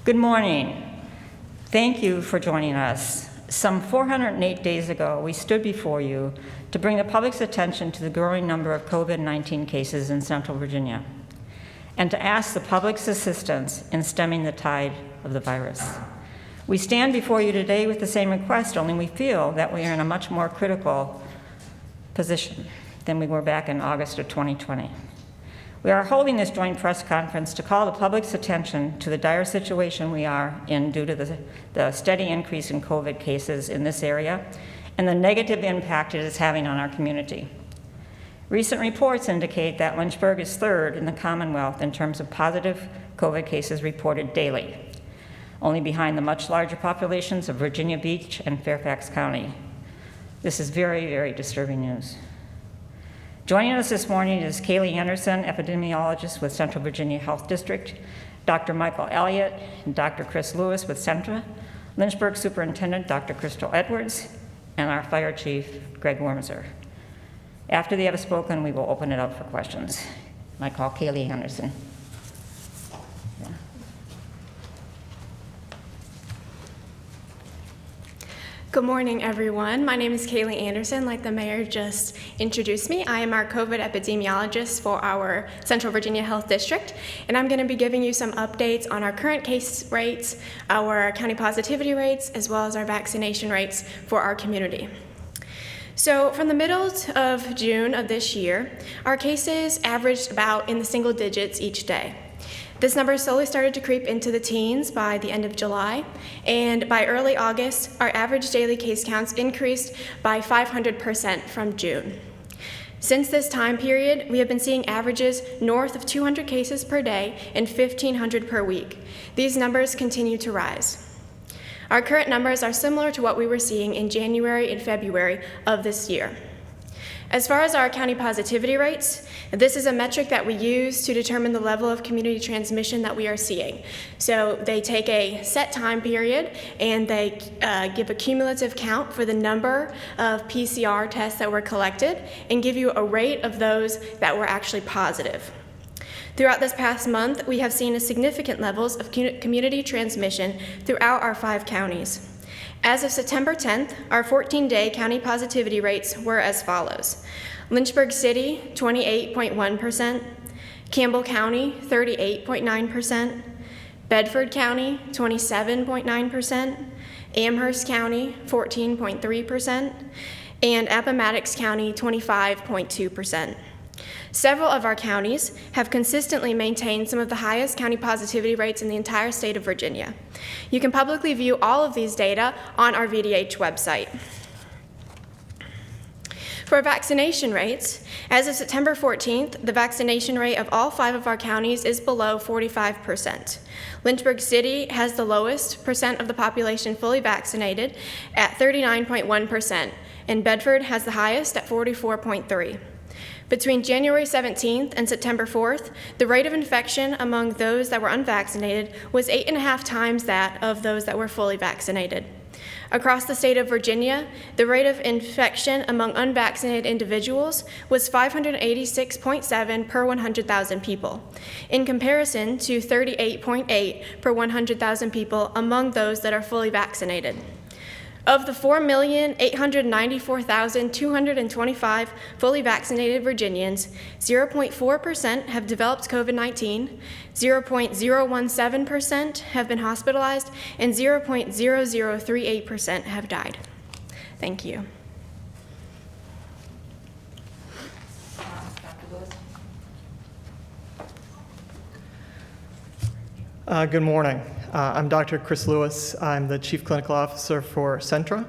Good morning. Thank you for joining us. Some 408 days ago, we stood before you to bring the public's attention to the growing number of COVID-19 cases in Central Virginia and to ask the public's assistance in stemming the tide of the virus. We stand before you today with the same request, only we feel that we are in a much more critical position than we were back in August of 2020. We are holding this joint press conference to call the public's attention to the dire situation we are in due to the steady increase in COVID cases in this area and the negative impact it is having on our community. Recent reports indicate that Lynchburg is third in the Commonwealth in terms of positive COVID cases reported daily, only behind the much larger populations of Virginia Beach and Fairfax County. This is very, very disturbing news. Joining us this morning is Kaylee Anderson, epidemiologist with Central Virginia Health District, Dr. Michael Elliott, and Dr. Chris Lewis with Centra, Lynchburg Superintendent Dr. Crystal Edwards, and our Fire Chief, Greg Wormser. After they have spoken, we will open it up for questions. I call Kaylee Anderson. Good morning, everyone. My name is Kaylee Anderson. Like the mayor just introduced me, I am our COVID epidemiologist for our Central Virginia Health District, and I'm going to be giving you some updates on our current case rates, our county positivity rates, as well as our vaccination rates for our community. So from the middle of June of this year, our cases averaged about in the single digits each day. This number slowly started to creep into the teens by the end of July, and by early August, our average daily case counts increased by 500% from June. Since this time period, we have been seeing averages north of 200 cases per day and 1,500 per week. These numbers continue to rise. Our current numbers are similar to what we were seeing in January and February of this year. As far as our county positivity rates, this is a metric that we use to determine the level of community transmission that we are seeing. So they take a set time period and they give a cumulative count for the number of PCR tests that were collected and give you a rate of those that were actually positive. Throughout this past month, we have seen significant levels of community transmission throughout our 5 counties. As of September 10th, our 14-day county positivity rates were as follows. Lynchburg City, 28.1%, Campbell County, 38.9%, Bedford County, 27.9%, Amherst County, 14.3%, and Appomattox County, 25.2%. Several of our counties have consistently maintained some of the highest county positivity rates in the entire state of Virginia. You can publicly view all of these data on our VDH website. For vaccination rates, as of September 14th, the vaccination rate of all 5 of our counties is below 45%. Lynchburg City has the lowest percent of the population fully vaccinated at 39.1%, and Bedford has the highest at 44.3%. Between January 17th and September 4th, the rate of infection among those that were unvaccinated was 8.5 times that of those that were fully vaccinated. Across the state of Virginia, the rate of infection among unvaccinated individuals was 586.7 per 100,000 people, in comparison to 38.8 per 100,000 people among those that are fully vaccinated. Of the 4,894,225 fully vaccinated Virginians, 0.4% have developed COVID-19, 0.017% have been hospitalized, and 0.0038% have died. Thank you. Good morning. I'm Dr. Chris Lewis. I'm the Chief Clinical Officer for Centra,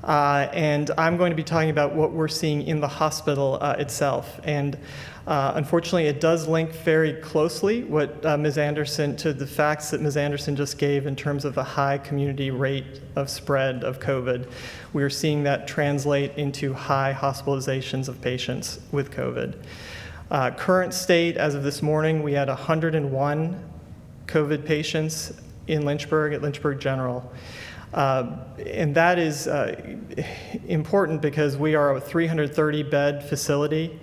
and I'm going to be talking about what we're seeing in the hospital itself. And unfortunately, it does link very closely what Ms. Anderson to the facts that Ms. Anderson just gave in terms of the high community rate of spread of COVID. We are seeing that translate into high hospitalizations of patients with COVID. Current state, as of this morning, we had 101 COVID patients in Lynchburg at Lynchburg General. And that is important because we are a 330-bed facility.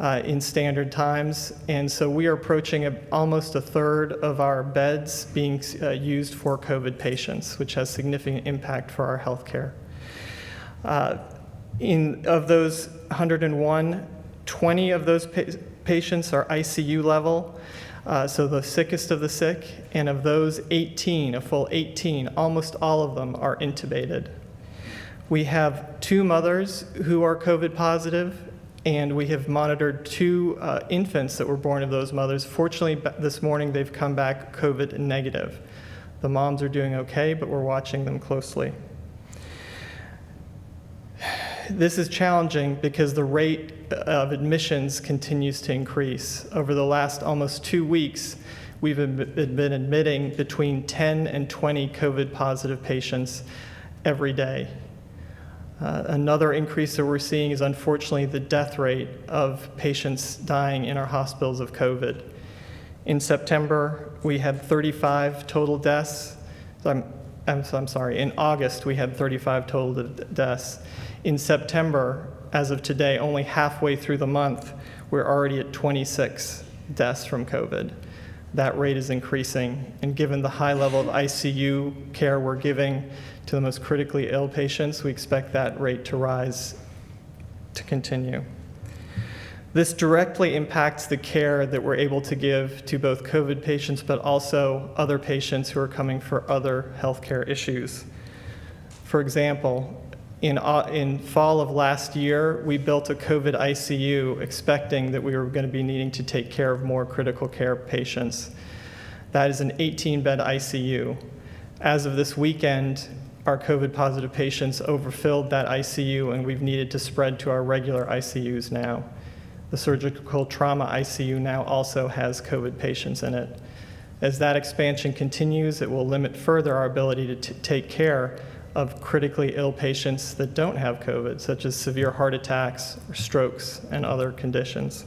in standard times, and so we are approaching almost a third of our beds being used for COVID patients, which has significant impact for our healthcare. Of those 101, 20 of those patients are ICU level, so the sickest of the sick, and of those 18, a full 18, almost all of them are intubated. We have 2 mothers who are COVID positive, and we have monitored 2 infants that were born of those mothers. Fortunately, this morning they've come back COVID negative. The moms are doing okay, but we're watching them closely. This is challenging because the rate of admissions continues to increase. Over the last almost 2 weeks, we've been admitting between 10 and 20 COVID positive patients every day. Another increase that we're seeing is unfortunately the death rate of patients dying in our hospitals of COVID. In September, we had 35 total deaths. I'm sorry, in August, we had 35 total deaths. In September, as of today, only halfway through the month, we're already at 26 deaths from COVID. That rate is increasing, and given the high level of ICU care we're giving to the most critically ill patients, we expect that rate to rise, to continue. This directly impacts the care that we're able to give to both COVID patients, but also other patients who are coming for other healthcare issues. For example, in fall of last year, we built a COVID ICU expecting that we were going to be needing to take care of more critical care patients. That is an 18-bed ICU. As of this weekend, our COVID positive patients overfilled that ICU, and we've needed to spread to our regular ICUs now. The surgical trauma ICU now also has COVID patients in it. As that expansion continues, it will limit further our ability to take care of critically ill patients that don't have COVID, such as severe heart attacks or strokes and other conditions.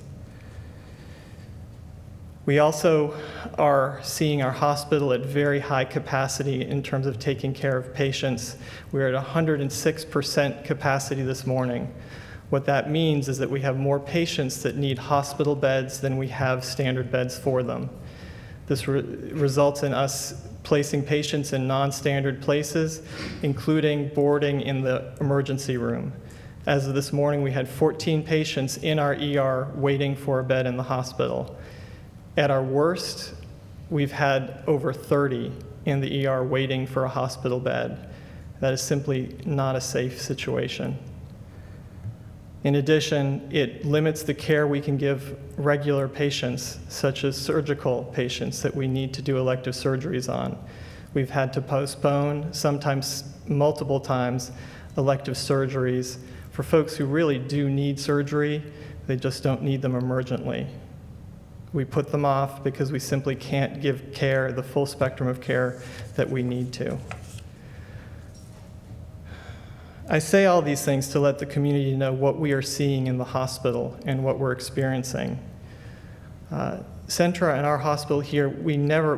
We also are seeing our hospital at very high capacity in terms of taking care of patients. We're at 106% capacity this morning. What that means is that we have more patients that need hospital beds than we have standard beds for them. This results in us placing patients in non-standard places, including boarding in the emergency room. As of this morning, we had 14 patients in our ER waiting for a bed in the hospital. At our worst, we've had over 30 in the ER waiting for a hospital bed. That is simply not a safe situation. In addition, it limits the care we can give regular patients, such as surgical patients that we need to do elective surgeries on. We've had to postpone, sometimes multiple times, elective surgeries for folks who really do need surgery. They just don't need them emergently. We put them off because we simply can't give care, the full spectrum of care that we need to. I say all these things to let the community know what we are seeing in the hospital and what we're experiencing. Centra and our hospital here, we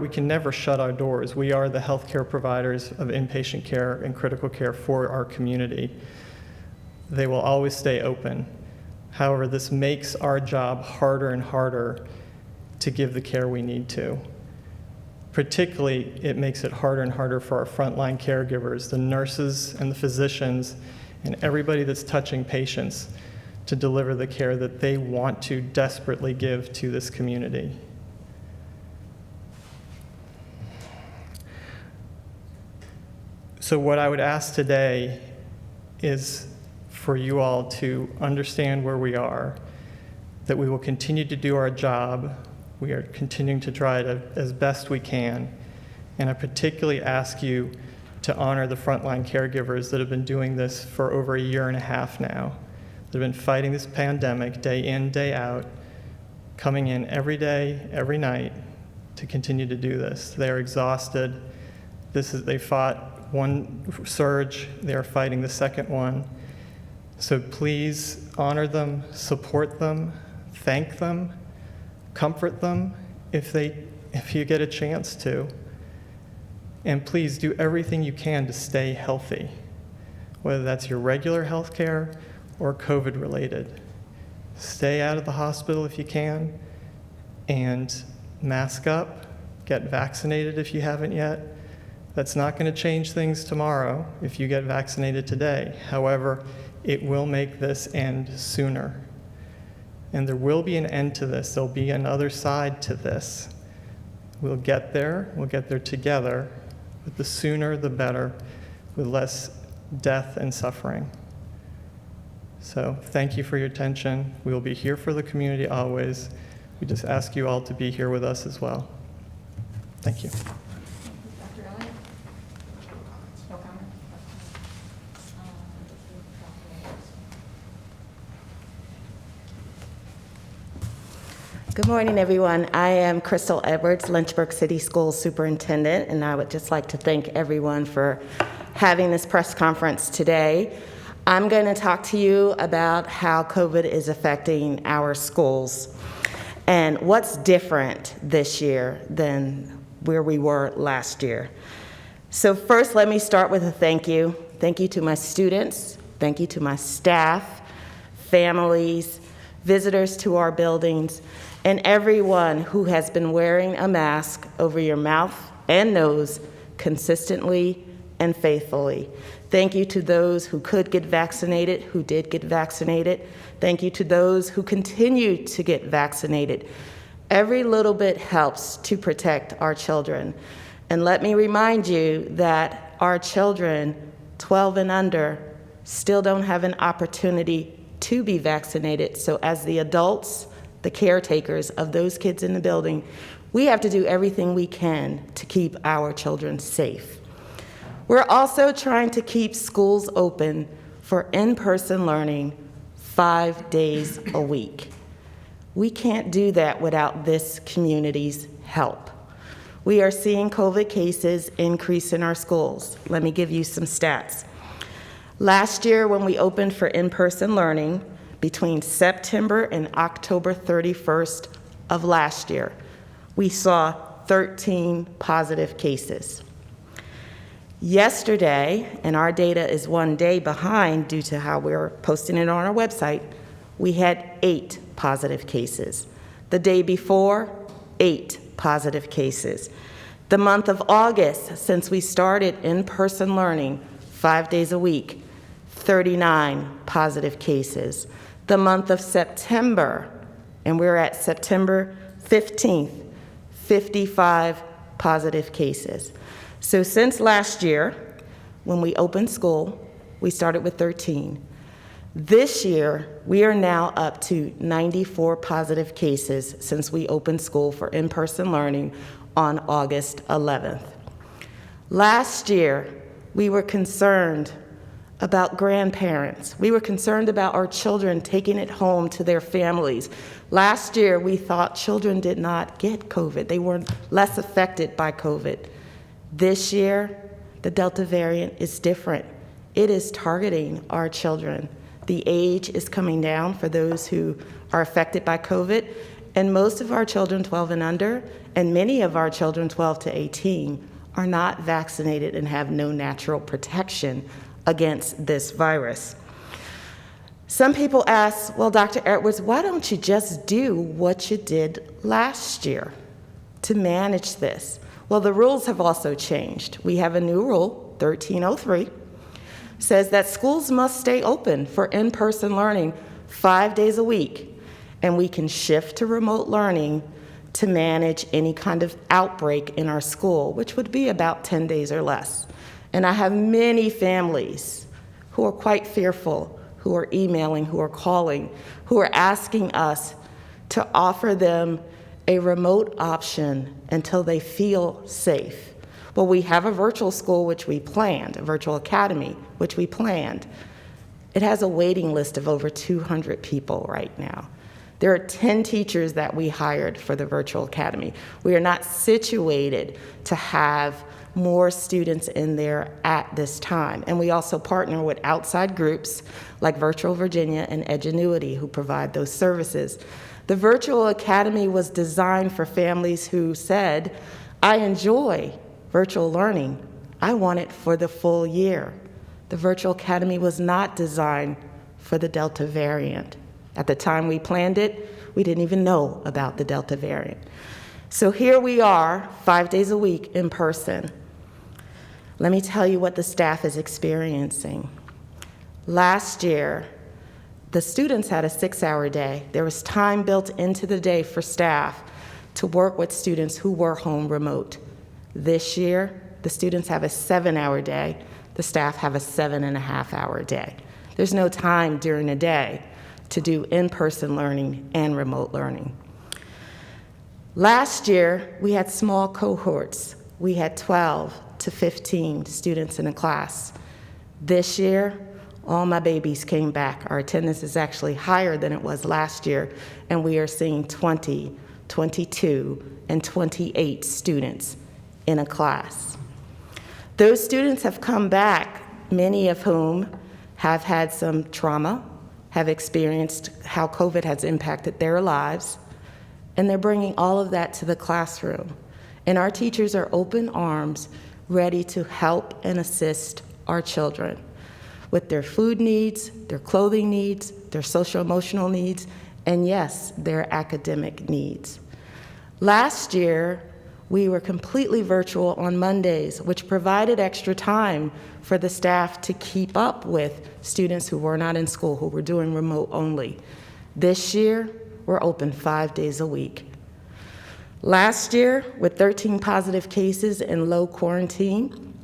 can never shut our doors. We are the healthcare providers of inpatient care and critical care for our community. They will always stay open. However, this makes our job harder and harder to give the care we need to. Particularly, it makes it harder and harder for our frontline caregivers, the nurses and the physicians, and everybody that's touching patients to deliver the care that they want to desperately give to this community. So what I would ask today is for you all to understand where we are, that we will continue to do our job. We are continuing to try it as best we can. And I particularly ask you to honor the frontline caregivers that have been doing this for over a year and a half now. They've been fighting this pandemic day in, day out, coming in every day, every night to continue to do this. They are exhausted. They fought one surge. They are fighting the second one. So please honor them, support them, thank them, comfort them if you get a chance to. And please do everything you can to stay healthy, whether that's your regular health care or COVID related. stay out of the hospital if you can, and mask up, get vaccinated if you haven't yet. That's not going to change things tomorrow if you get vaccinated today. However, it will make this end sooner. And there will be an end to this. There'll be another side to this. We'll get there together, but the sooner the better, with less death and suffering. So thank you for your attention. We will be here for the community always. We just ask you all to be here with us as well. Thank you. Dr. Elliott? No comment? Good morning, everyone. I am Crystal Edwards, Lynchburg City Schools Superintendent, and I would just like to thank everyone for having this press conference today. I'm going to talk to you about how COVID is affecting our schools and what's different this year than where we were last year. So first, let me start with a thank you. Thank you to my students. Thank you to my staff, families, visitors to our buildings, and everyone who has been wearing a mask over your mouth and nose consistently and faithfully. Thank you to those who could get vaccinated, who did get vaccinated. Thank you to those who continue to get vaccinated. Every little bit helps to protect our children. And let me remind you that our children, 12 and under, still don't have an opportunity to be vaccinated. So as the adults, the caretakers of those kids in the building, we have to do everything we can to keep our children safe. We're also trying to keep schools open for in-person learning 5 days a week. We can't do that without this community's help. We are seeing COVID cases increase in our schools. Let me give you some stats. Last year, when we opened for in-person learning, between September and October 31st of last year, we saw 13 positive cases. Yesterday, and our data is 1 day behind due to how we're posting it on our website, we had 8 positive cases. The day before, 8 positive cases. The month of August, since we started in-person learning 5 days a week, 39 positive cases. The month of September, and we're at September 15th, 55 positive cases. So since last year, when we opened school, we started with 13. This year, we are now up to 94 positive cases since we opened school for in-person learning on August 11th. Last year, we were concerned about grandparents. We were concerned about our children taking it home to their families. Last year, we thought children did not get COVID. They were less affected by COVID. This year, the Delta variant is different. It is targeting our children. The age is coming down for those who are affected by COVID, and most of our children 12 and under, and many of our children 12 to 18, are not vaccinated and have no natural protection against this virus. Some people ask, well, Dr. Edwards, why don't you just do what you did last year to manage this? Well, the rules have also changed. We have a new rule, 1303, says that schools must stay open for in-person learning 5 days a week, and we can shift to remote learning to manage any kind of outbreak in our school, which would be about 10 days or less. And I have many families who are quite fearful, who are emailing, who are calling, who are asking us to offer them a remote option until they feel safe. Well, we have a virtual school, which we planned, a virtual academy, which we planned. It has a waiting list of over 200 people right now. There are 10 teachers that we hired for the virtual academy. We are not situated to have more students in there at this time. And we also partner with outside groups like Virtual Virginia and Edgenuity who provide those services. The virtual academy was designed for families who said, I enjoy virtual learning. I want it for the full year. The virtual academy was not designed for the Delta variant. At the time we planned it, we didn't even know about the Delta variant. So here we are, 5 days a week in person. Let me tell you what the staff is experiencing. Last year, the students had a 6-hour day. There was time built into the day for staff to work with students who were home remote. This year, the students have a 7-hour day. The staff have a 7.5-hour day. There's no time during the day to do in-person learning and remote learning. Last year, we had small cohorts. We had 12 to 15 students in a class. This year, all my babies came back. Our attendance is actually higher than it was last year, and we are seeing 20, 22, and 28 students in a class. Those students have come back, many of whom have had some trauma, have experienced how COVID has impacted their lives, and they're bringing all of that to the classroom. And our teachers are open arms, ready to help and assist our children with their food needs, their clothing needs, their social-emotional needs, and yes, their academic needs. Last year, we were completely virtual on Mondays, which provided extra time for the staff to keep up with students who were not in school, who were doing remote only. This year, we're open 5 days a week. Last year, with 13 positive cases and low quarantine,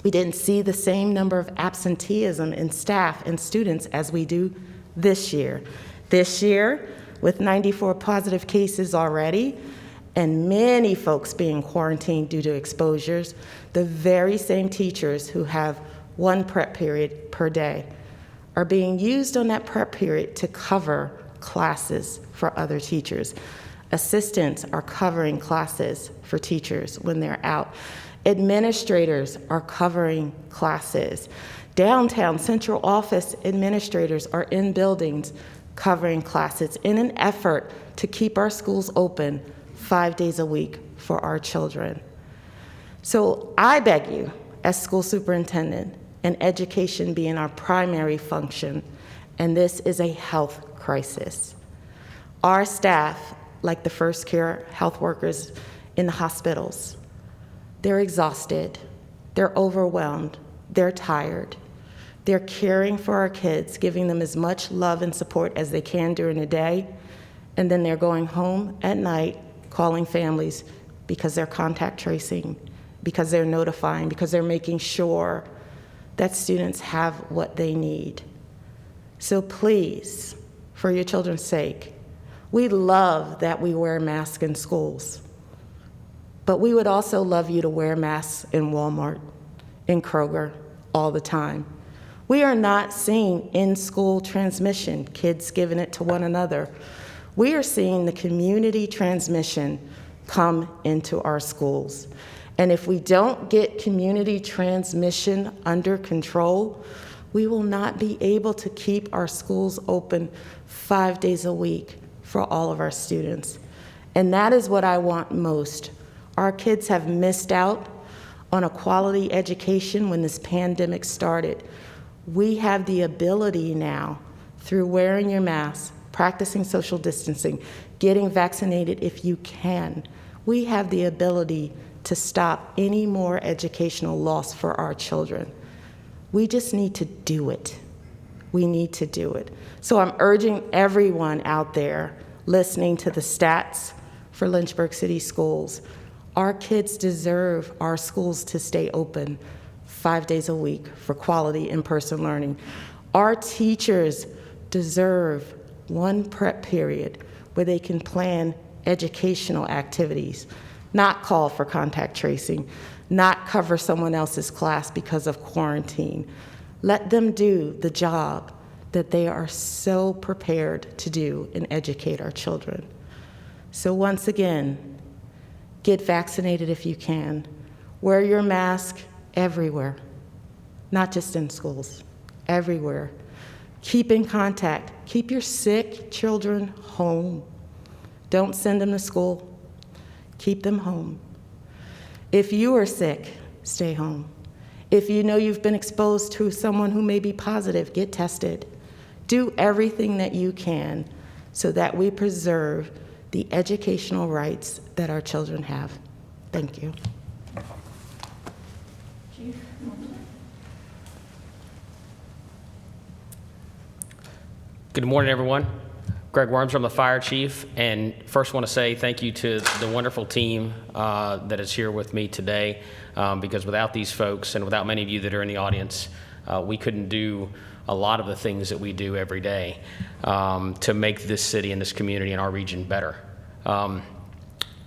we didn't see the same number of absenteeism in staff and students as we do this year. This year, with 94 positive cases already, and many folks being quarantined due to exposures, the very same teachers who have 1 prep period per day are being used on that prep period to cover classes for other teachers. Assistants are covering classes for teachers when they're out. Administrators are covering classes. Downtown central office administrators are in buildings covering classes in an effort to keep our schools open 5 days a week for our children. So I beg you, as school superintendent, and education being our primary function, and this is a health crisis. Our staff, like the first care health workers in the hospitals, they're exhausted, they're overwhelmed, they're tired. They're caring for our kids, giving them as much love and support as they can during the day, and then they're going home at night calling families because they're contact tracing, because they're notifying, because they're making sure that students have what they need. So please, for your children's sake, we love that we wear masks in schools, but we would also love you to wear masks in Walmart, in Kroger, all the time. We are not seeing in-school transmission, kids giving it to one another. We are seeing the community transmission come into our schools. And if we don't get community transmission under control, we will not be able to keep our schools open 5 days a week for all of our students. And that is what I want most. Our kids have missed out on a quality education when this pandemic started. We have the ability now, through wearing your mask, practicing social distancing, getting vaccinated if you can, we have the ability to stop any more educational loss for our children. We just need to do it. We need to do it. So I'm urging everyone out there listening to the stats for Lynchburg City Schools. Our kids deserve our schools to stay open 5 days a week for quality in-person learning. Our teachers deserve one prep period where they can plan educational activities, not call for contact tracing, not cover someone else's class because of quarantine. Let them do the job that they are so prepared to do and educate our children. So once again, get vaccinated if you can. Wear your mask everywhere, not just in schools, everywhere. Keep in contact. Keep your sick children home. Don't send them to school. Keep them home. If you are sick, stay home. If you know you've been exposed to someone who may be positive, get tested. Do everything that you can so that we preserve the educational rights that our children have. Thank you. Good morning, everyone. Greg Worms, I'm the fire chief, and first want to say thank you to the wonderful team that is here with me today, because without these folks and without many of you that are in the audience, we couldn't do a lot of the things that we do every day to make this city and this community and our region better. A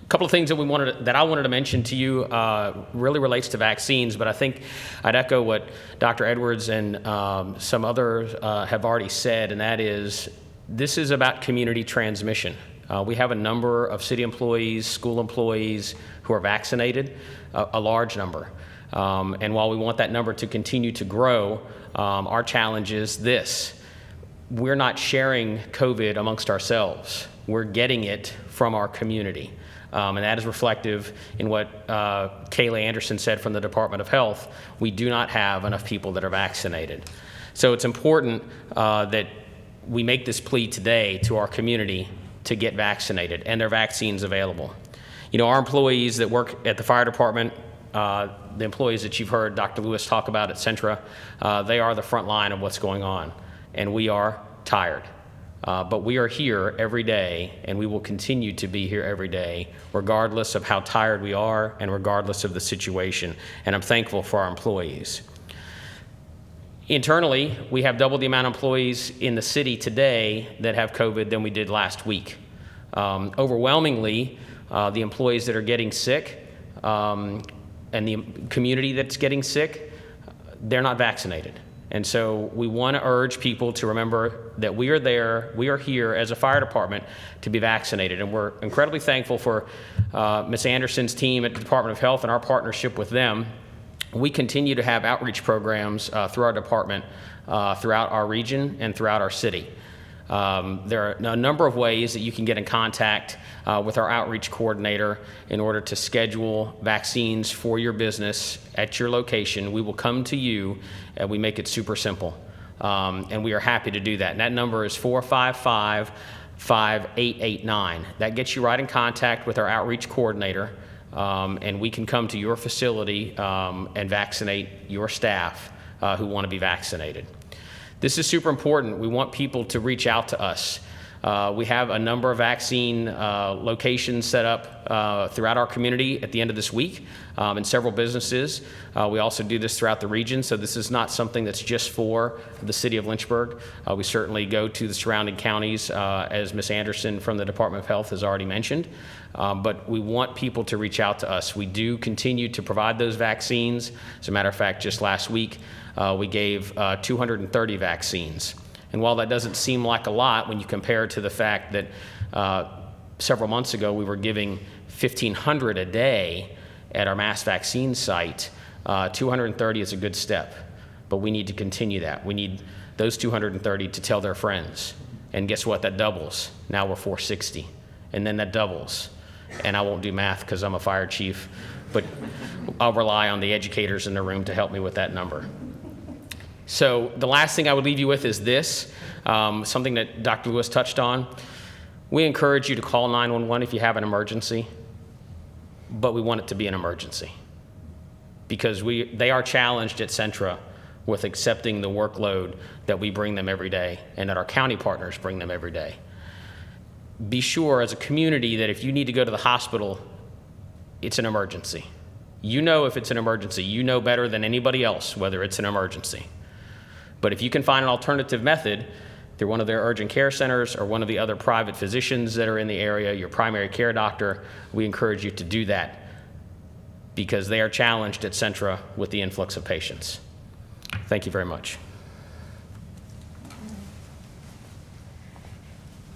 couple of things that I wanted to mention to you really relates to vaccines, but I think I'd echo what Dr. Edwards and some others have already said, and that is this is about community transmission. We have a number of city employees, school employees who are vaccinated, a large number. And while we want that number to continue to grow, our challenge is this. We're not sharing COVID amongst ourselves. We're getting it from our community. And that is reflective in what Kayla Anderson said from the Department of Health. We do not have enough people that are vaccinated. So it's important that we make this plea today to our community to get vaccinated, and there are vaccines available. You know, our employees that work at the fire department, the employees that you've heard Dr. Lewis talk about at Centra, they are the front line of what's going on, and we are tired. But we are here every day, and we will continue to be here every day, regardless of how tired we are and regardless of the situation, and I'm thankful for our employees. Internally, we have double the amount of employees in the city today that have COVID than we did last week. Overwhelmingly, the employees that are getting sick and the community that's getting sick, they're not vaccinated. And so we want to urge people to remember that we are there, we are here as a fire department to be vaccinated. And we're incredibly thankful for Ms. Anderson's team at the Department of Health and our partnership with them. We continue to have outreach programs through our department, throughout our region and throughout our city. There are a number of ways that you can get in contact with our outreach coordinator in order to schedule vaccines for your business at your location. We will come to you, and we make it super simple. And we are happy to do that. And that number is 455-5889. That gets you right in contact with our outreach coordinator, and we can come to your facility and vaccinate your staff who want to be vaccinated. This is super important. We want people to reach out to us. We have a number of vaccine locations set up throughout our community at the end of this week in several businesses. We also do this throughout the region, so this is not something that's just for the city of Lynchburg. We certainly go to the surrounding counties, as Ms. Anderson from the Department of Health has already mentioned, but we want people to reach out to us. We do continue to provide those vaccines. As a matter of fact, just last week, we gave 230 vaccines. And while that doesn't seem like a lot when you compare it to the fact that several months ago we were giving 1,500 a day at our mass vaccine site, 230 is a good step. But we need to continue that. We need those 230 to tell their friends. And guess what? That doubles. Now we're 460. And then that doubles. And I won't do math because I'm a fire chief, but I'll rely on the educators in the room to help me with that number. So the last thing I would leave you with is this, something that Dr. Lewis touched on. We encourage you to call 911 if you have an emergency, but we want it to be an emergency because they are challenged at Centra with accepting the workload that we bring them every day and that our county partners bring them every day. Be sure as a community that if you need to go to the hospital, it's an emergency. You know if it's an emergency. You know better than anybody else whether it's an emergency. But if you can find an alternative method through one of their urgent care centers or one of the other private physicians that are in the area, your primary care doctor, we encourage you to do that because they are challenged at Centra with the influx of patients. Thank you very much.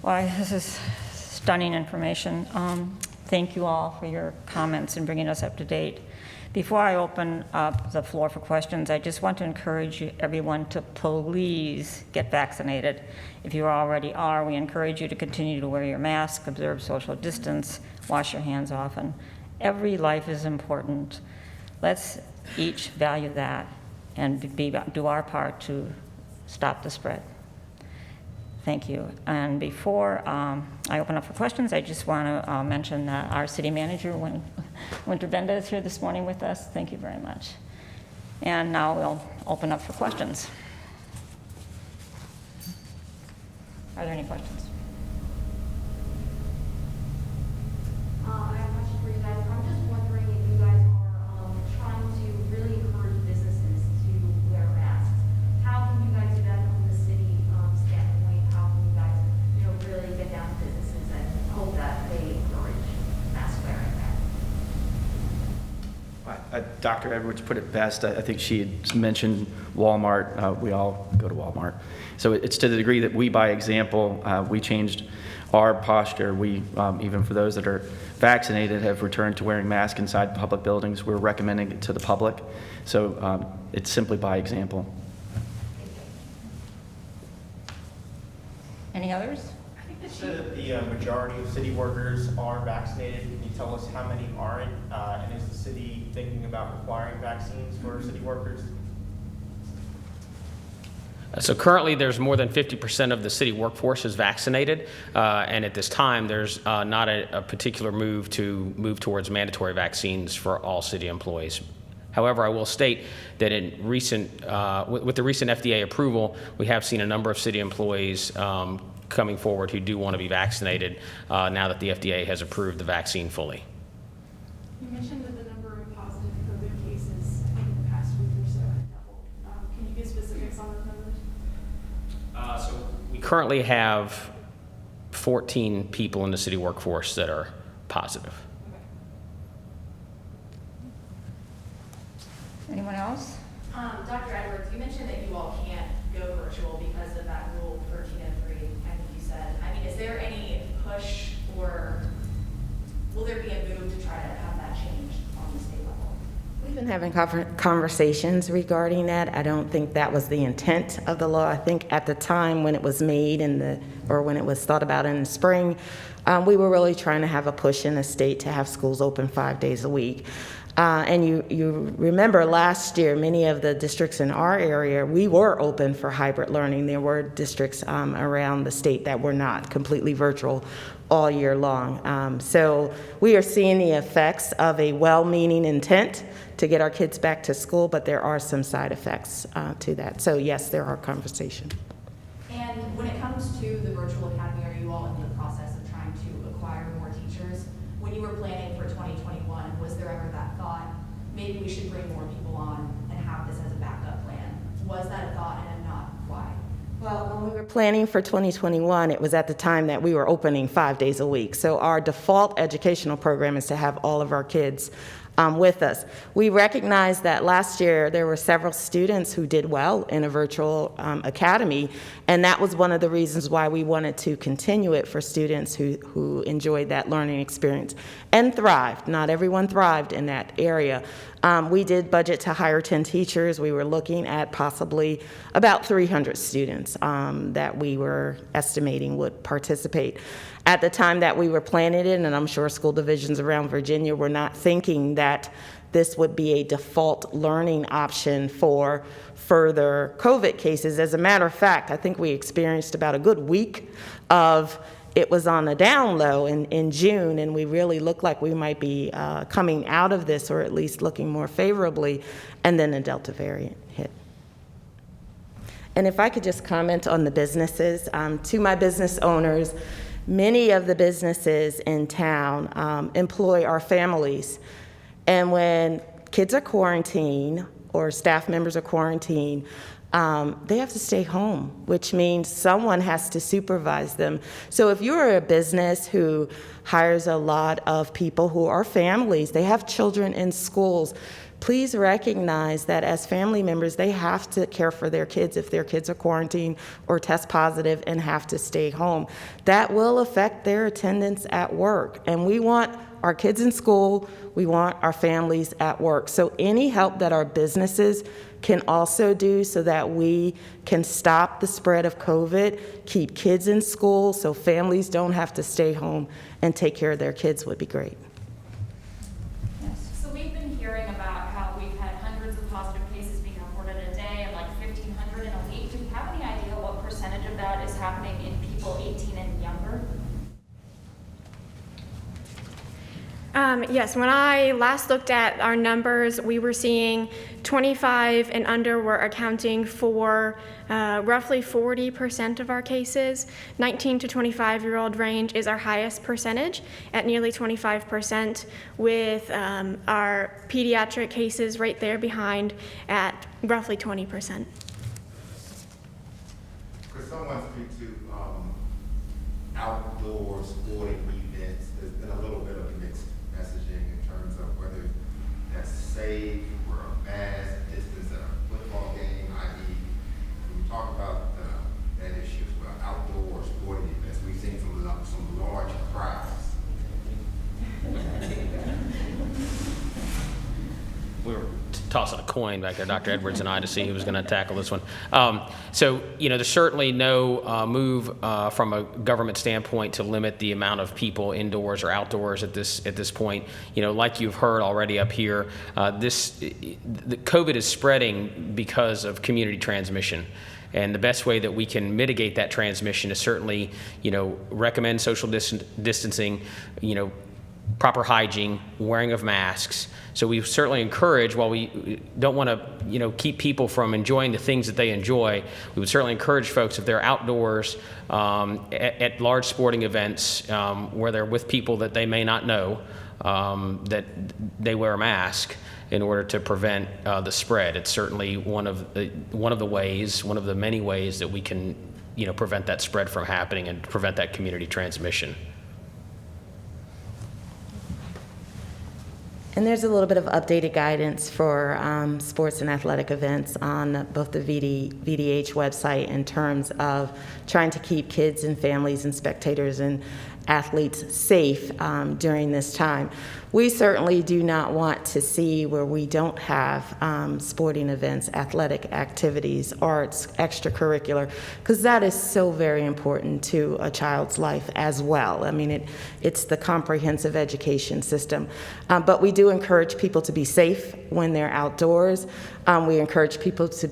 Well, this is stunning information. Thank you all for your comments and bringing us up to date. Before I open up the floor for questions, I just want to encourage everyone to please get vaccinated. If you already are, we encourage you to continue to wear your mask, observe social distance, wash your hands often. Every life is important. Let's each value that and do our part to stop the spread. Thank you. And before I open up for questions, I just want to mention that our city manager, Winter Benda, is here this morning with us. Thank you very much. And now we'll open up for questions. Are there any questions? I have a question for you guys. I'm just wondering if you guys are trying to really encourage businesses to wear masks. How can you guys do that from the city standpoint? How can you guys, really get down to businesses and hope that they encourage mask wearing there? Dr. Edwards put it best. I think she had mentioned Walmart. We all go to Walmart. So it's to the degree that we, by example, we changed our posture. We, even for those that are vaccinated, have returned to wearing masks inside public buildings. We're recommending it to the public. So it's simply by example. Any others? You said that the majority of city workers are vaccinated. Can you tell us how many aren't? And is the city thinking about requiring vaccines for city workers? So currently, there's more than 50% of the city workforce is vaccinated, and at this time, there's not a particular move towards mandatory vaccines for all city employees. However, I will state that in with the recent FDA approval, we have seen a number of city employees coming forward who do want to be vaccinated now that the FDA has approved the vaccine fully. You mentioned that the number of positive COVID cases in the past week or so had doubled. Can you give specifics on those numbers? So we currently have 14 people in the city workforce that are positive. Anyone else? Dr. Edwards, you mentioned that you all can't go virtual because of that rule 1303, I think you said. I mean, is there any push or will there be a move to try to have that changed on the state level? We've been having conversations regarding that. I don't think that was the intent of the law. I think at the time when it was made or when it was thought about in the spring, we were really trying to have a push in the state to have schools open 5 days a week. And you remember last year, many of the districts in our area, we were open for hybrid learning. There were districts around the state that were not completely virtual all year long. So we are seeing the effects of a well-meaning intent to get our kids back to school, but there are some side effects to that. So yes, there are conversations. And when it comes to the virtual academy, are you all in the process of trying to acquire more teachers? When you were planning for 2021, was there ever that thought, maybe we should bring more people on and have this as a backup plan? Was that a thought, and if not, why? Well, when we were planning for 2021, it was at the time that we were opening 5 days a week. So our default educational program is to have all of our kids with us. We recognized that last year there were several students who did well in a virtual academy, and that was one of the reasons why we wanted to continue it for students who enjoyed that learning experience and thrived. Not everyone thrived in that area. We did budget to hire 10 teachers. We were looking at possibly about 300 students that we were estimating would participate. At the time that we were planning it, and I'm sure school divisions around Virginia were not thinking that this would be a default learning option for further COVID cases. As a matter of fact, I think we experienced about a good week of it was on the down low in June, and we really looked like we might be coming out of this, or at least looking more favorably, and then the Delta variant hit. And if I could just comment on the businesses, to my business owners, many of the businesses in town employ our families. And when kids are quarantined or staff members are quarantined, they have to stay home, which means someone has to supervise them. So if you're a business who hires a lot of people who are families, they have children in schools, please recognize that as family members, they have to care for their kids if their kids are quarantined or test positive and have to stay home. That will affect their attendance at work. And we want our kids in school, we want our families at work. So any help that our businesses can also do so that we can stop the spread of COVID, keep kids in school so families don't have to stay home and take care of their kids would be great. So we've been hearing about how we've had hundreds of positive cases being reported a day and like 1,500 in a week. Do you have any idea what % percentage of that is happening in people 18 and younger? Yes, when I last looked at our numbers, we were seeing 25 and under were accounting for roughly 40% of our cases. 19 to 25-year-old range is our highest percentage at nearly 25%, with our pediatric cases right there behind at roughly 20%. Could someone speak to outdoor sporting events? There's been a little bit of mixed messaging in terms of whether that's safe, or a mask, distance at a football game, i.e. when we talk about that issue as well, outdoor sporting events, we've seen some large crowds. We were tossing a coin back there, Dr. Edwards and I, to see who was going to tackle this one. So, there's certainly no move from a government standpoint to limit the amount of people indoors or outdoors at this point. Like you've heard already up here, the COVID is spreading because of community transmission. And the best way that we can mitigate that transmission is certainly, recommend social distancing, proper hygiene, wearing of masks. So we certainly encourage, while we don't want to, keep people from enjoying the things that they enjoy, we would certainly encourage folks, if they're outdoors at large sporting events where they're with people that they may not know, that they wear a mask in order to prevent the spread. It's certainly one of the many ways that we can, prevent that spread from happening and prevent that community transmission. And there's a little bit of updated guidance for sports and athletic events on both the VDH website in terms of trying to keep kids and families and spectators and athletes safe during this time. We certainly do not want to see where we don't have sporting events, athletic activities, arts, extracurricular, because that is so very important to a child's life as well. I mean, it's the comprehensive education system. But we do encourage people to be safe when they're outdoors. We encourage people to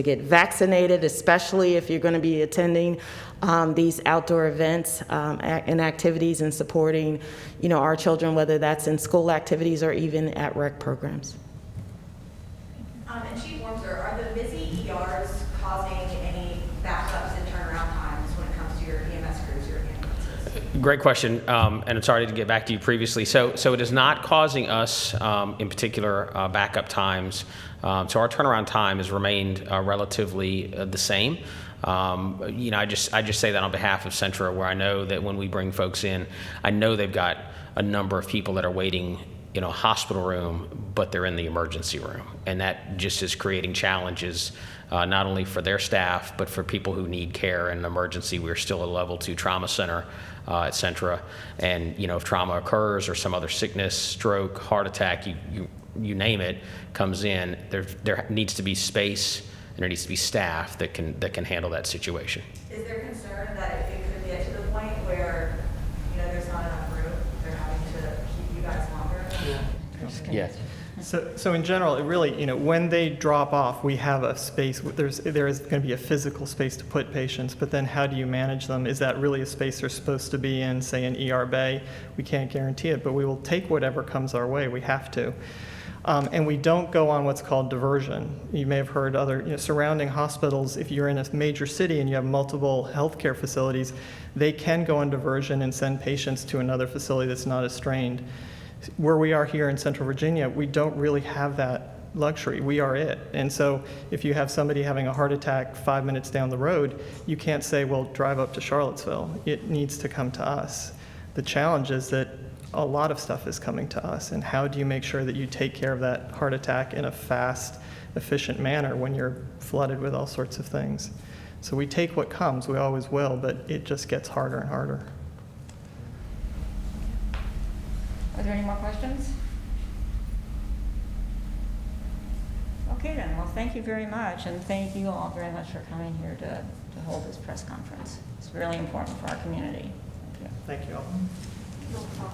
get vaccinated, especially if you're going to be attending these outdoor events and activities and supporting, our children, whether that's in school activities or even at rec programs. And Chief Wormser, are the busy ERs causing any backups and turnaround times when it comes to your EMS crews, your ambulances? Great question, and I'm sorry to get back to you previously. So it is not causing us, in particular, backup times. So our turnaround time has remained relatively the same. I just say that on behalf of Centra, where I know that when we bring folks in, I know they've got a number of people that are waiting in a hospital room, but they're in the emergency room. And that just is creating challenges, not only for their staff, but for people who need care in an emergency. We're still a level 2 trauma center at Centra. And, if trauma occurs or some other sickness, stroke, heart attack, you name it, comes in, there needs to be space and there needs to be staff that can handle that situation. Is there concern that it could get to the point where, there's not enough room, they're having to keep you guys longer? Yeah. So in general, it really, when they drop off, we have a space. There is going to be a physical space to put patients, but then how do you manage them? Is that really a space they're supposed to be in, say, an ER bay? We can't guarantee it, but we will take whatever comes our way. We have to. And we don't go on what's called diversion. You may have heard other surrounding hospitals, if you're in a major city and you have multiple healthcare facilities, they can go on diversion and send patients to another facility that's not as strained. Where we are here in Central Virginia, we don't really have that luxury. We are it. And so if you have somebody having a heart attack 5 minutes down the road, you can't say, well, drive up to Charlottesville. It needs to come to us. The challenge is that a lot of stuff is coming to us, and how do you make sure that you take care of that heart attack in a fast, efficient manner when you're flooded with all sorts of things? So we take what comes, we always will, but it just gets harder and harder. Are there any more questions? Okay then, well, thank you very much, and thank you all very much for coming here to hold this press conference. It's really important for our community. Thank you. Thank you all. Roll call.